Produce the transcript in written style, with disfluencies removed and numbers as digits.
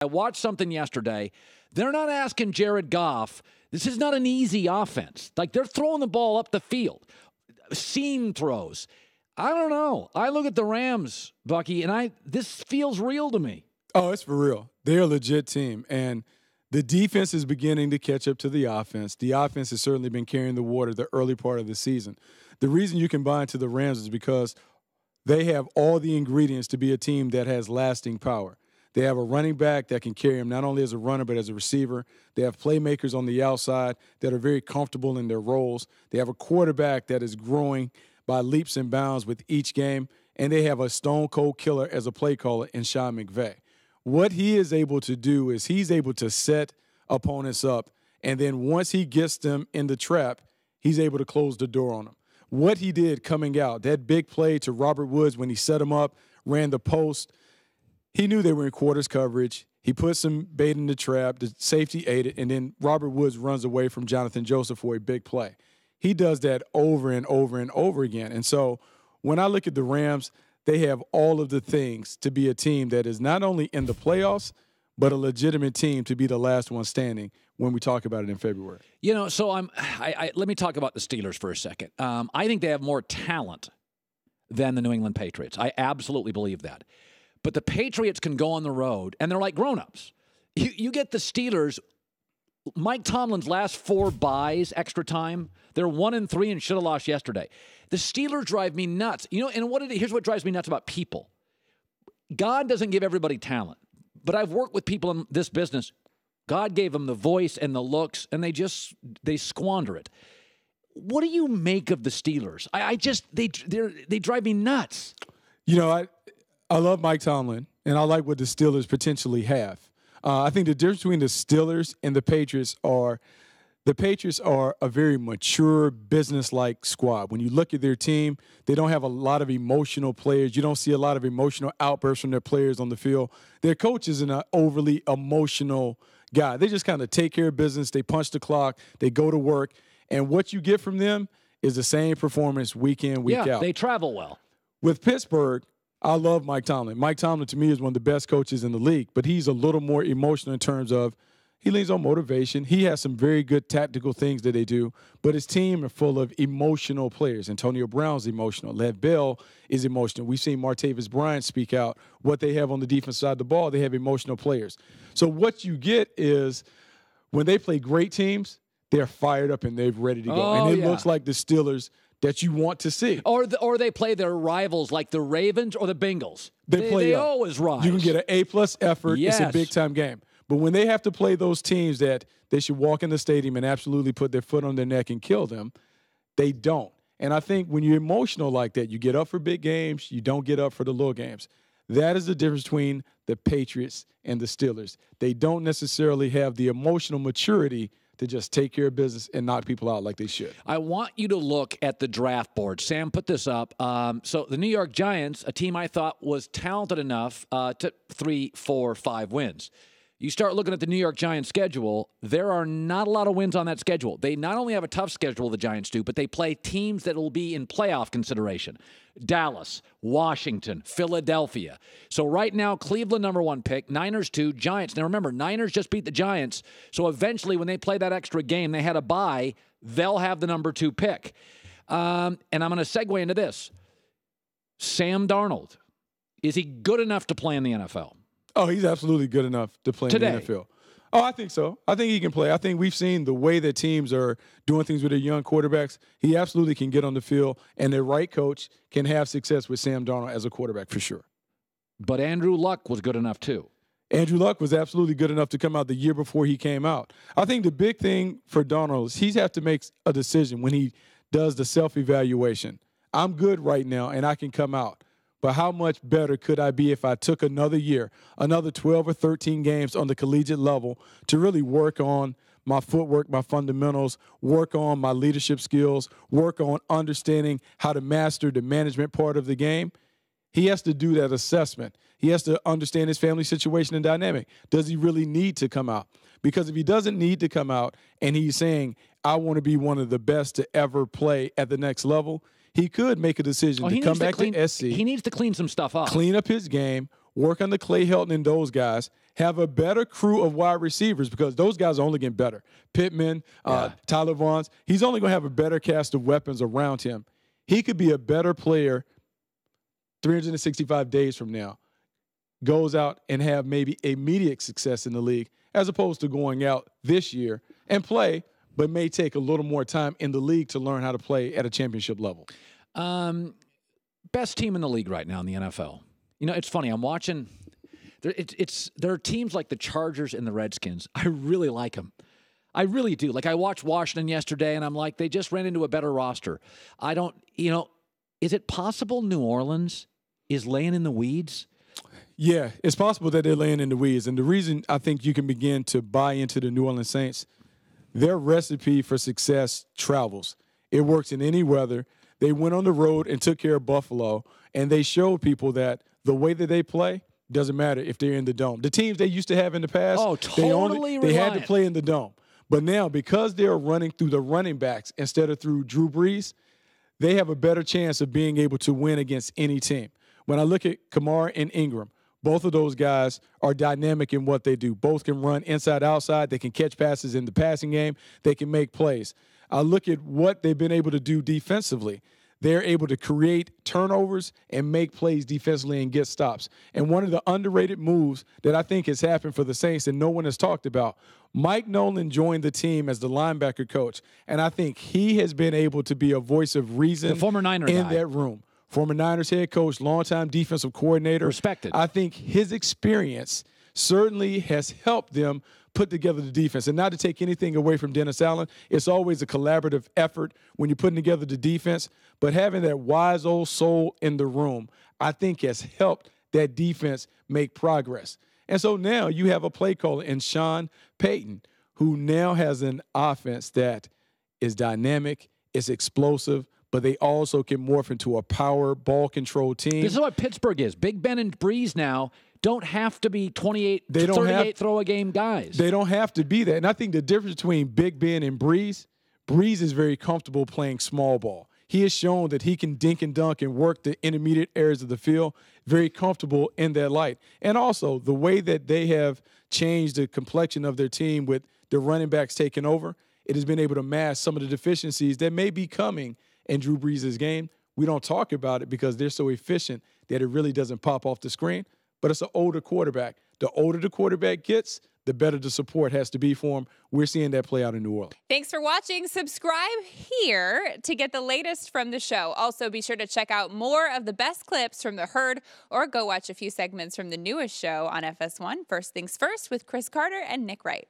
I watched something yesterday. They're not asking Jared Goff. This is not an easy offense. Like, they're throwing the ball up the field. Seam throws. I don't know. I look at the Rams, Bucky, and this feels real to me. Oh, it's for real. They're a legit team, and the defense is beginning to catch up to the offense. The offense has certainly been carrying the water the early part of the season. The reason you can buy into the Rams is because they have all the ingredients to be a team that has lasting power. They have a running back that can carry him not only as a runner but as a receiver. They have playmakers on the outside that are very comfortable in their roles. They have a quarterback that is growing by leaps and bounds with each game. And they have a stone-cold killer as a play caller in Sean McVay. What he is able to do is he's able to set opponents up, and then once he gets them in the trap, he's able to close the door on them. What he did coming out, that big play to Robert Woods when he set him up, ran the post, he knew they were in quarters coverage. He put some bait in the trap. The safety ate it, and then Robert Woods runs away from Jonathan Joseph for a big play. He does that over and over and over again. And so when I look at the Rams, they have all of the things to be a team that is not only in the playoffs, but a legitimate team to be the last one standing when we talk about it in February. You know, so let me talk about the Steelers for a second. I think they have more talent than the New England Patriots. I absolutely believe that. But the Patriots can go on the road, and they're like grown-ups. You get the Steelers, Mike Tomlin's last 4 buys, extra time, they're 1-3 and should have lost yesterday. The Steelers drive me nuts. You know, and here's what drives me nuts about people. God doesn't give everybody talent. But I've worked with people in this business. God gave them the voice and the looks, and they squander it. What do you make of the Steelers? They drive me nuts. You know, I love Mike Tomlin, and I like what the Steelers potentially have. I think the difference between the Steelers and the Patriots are a very mature, business-like squad. When you look at their team, they don't have a lot of emotional players. You don't see a lot of emotional outbursts from their players on the field. Their coach isn't an overly emotional guy. They just kind of take care of business. They punch the clock. They go to work. And what you get from them is the same performance week in, week out. Yeah, they travel well. With Pittsburgh, I love Mike Tomlin. Mike Tomlin, to me, is one of the best coaches in the league, but he's a little more emotional in terms of he leans on motivation. He has some very good tactical things that they do, but his team are full of emotional players. Antonio Brown's emotional. Lev Bell is emotional. We've seen Martavis Bryant speak out. What they have on the defense side of the ball, they have emotional players. So what you get is when they play great teams, they're fired up and they're ready to go. And it looks like the Steelers that you want to see. Or they play their rivals like the Ravens or the Bengals. They always rise. You can get an A+ effort. Yes. It's a big-time game. But when they have to play those teams that they should walk in the stadium and absolutely put their foot on their neck and kill them, they don't. And I think when you're emotional like that, you get up for big games, you don't get up for the little games. That is the difference between the Patriots and the Steelers. They don't necessarily have the emotional maturity to just take care of business and knock people out like they should. I want you to look at the draft board. Sam put this up. So the New York Giants, a team I thought was talented enough to 3, 4, 5 wins. You start looking at the New York Giants schedule, there are not a lot of wins on that schedule. They not only have a tough schedule, the Giants do, but they play teams that will be in playoff consideration. Dallas, Washington, Philadelphia. So right now, Cleveland number 1 pick, Niners 2, Giants. Now remember, Niners just beat the Giants, so eventually when they play that extra game, they had a bye, they'll have the number 2 pick. And I'm going to segue into this. Sam Darnold, is he good enough to play in the NFL? Oh, he's absolutely good enough to play Today. in the NFL. Oh, I think so. I think he can play. I think we've seen the way that teams are doing things with their young quarterbacks. He absolutely can get on the field, and the right coach can have success with Sam Darnold as a quarterback for sure. But Andrew Luck was good enough too. Andrew Luck was absolutely good enough to come out the year before he came out. I think the big thing for Darnold is he's have to make a decision when he does the self-evaluation. I'm good right now, and I can come out. But how much better could I be if I took another year, another 12 or 13 games on the collegiate level to really work on my footwork, my fundamentals, work on my leadership skills, work on understanding how to master the management part of the game? He has to do that assessment. He has to understand his family situation and dynamic. Does he really need to come out? Because if he doesn't need to come out and he's saying, I want to be one of the best to ever play at the next level, he could make a decision to come back to SC. He needs to clean some stuff up. Clean up his game, work on the Clay Helton and those guys, have a better crew of wide receivers because those guys are only getting better. Pittman, Tyler Vaughns, he's only going to have a better cast of weapons around him. He could be a better player 365 days from now, goes out and have maybe immediate success in the league as opposed to going out this year and play, but may take a little more time in the league to learn how to play at a championship level. Best team in the league right now in the NFL. You know, it's funny. I'm watching. There are teams like the Chargers and the Redskins. I really like them. I really do. Like, I watched Washington yesterday, and I'm like, they just ran into a better roster. Is it possible New Orleans is laying in the weeds? Yeah, it's possible that they're laying in the weeds. And the reason I think you can begin to buy into the New Orleans Saints, their recipe for success travels. It works in any weather. They went on the road and took care of Buffalo, and they showed people that the way that they play doesn't matter if they're in the dome. The teams they used to have in the past, they had to play in the dome. But now, because they're running through the running backs instead of through Drew Brees, they have a better chance of being able to win against any team. When I look at Kamara and Ingram, both of those guys are dynamic in what they do. Both can run inside, outside. They can catch passes in the passing game. They can make plays. I look at what they've been able to do defensively. They're able to create turnovers and make plays defensively and get stops. And one of the underrated moves that I think has happened for the Saints and no one has talked about, Mike Nolan joined the team as the linebacker coach, and I think he has been able to be a voice of reason the former Niner in guy. That room. Former Niners head coach, longtime defensive coordinator. Respected. I think his experience certainly has helped them put together the defense. And not to take anything away from Dennis Allen, it's always a collaborative effort when you're putting together the defense. But having that wise old soul in the room, I think has helped that defense make progress. And so now you have a play caller in Sean Payton, who now has an offense that is dynamic, is explosive, but they also can morph into a power ball control team. This is what Pittsburgh is. Big Ben and Breeze now don't have to be 38 throw-a-game guys. They don't have to be that. And I think the difference between Big Ben and Breeze is very comfortable playing small ball. He has shown that he can dink and dunk and work the intermediate areas of the field, very comfortable in that light. And also the way that they have changed the complexion of their team with the running backs taking over, it has been able to mask some of the deficiencies that may be coming in Drew Brees' game. We don't talk about it because they're so efficient that it really doesn't pop off the screen. But it's an older quarterback. The older the quarterback gets, the better the support has to be for him. We're seeing that play out in New Orleans. Thanks for watching. Subscribe here to get the latest from the show. Also, be sure to check out more of the best clips from The Herd or go watch a few segments from the newest show on FS1, First Things First, with Chris Carter and Nick Wright.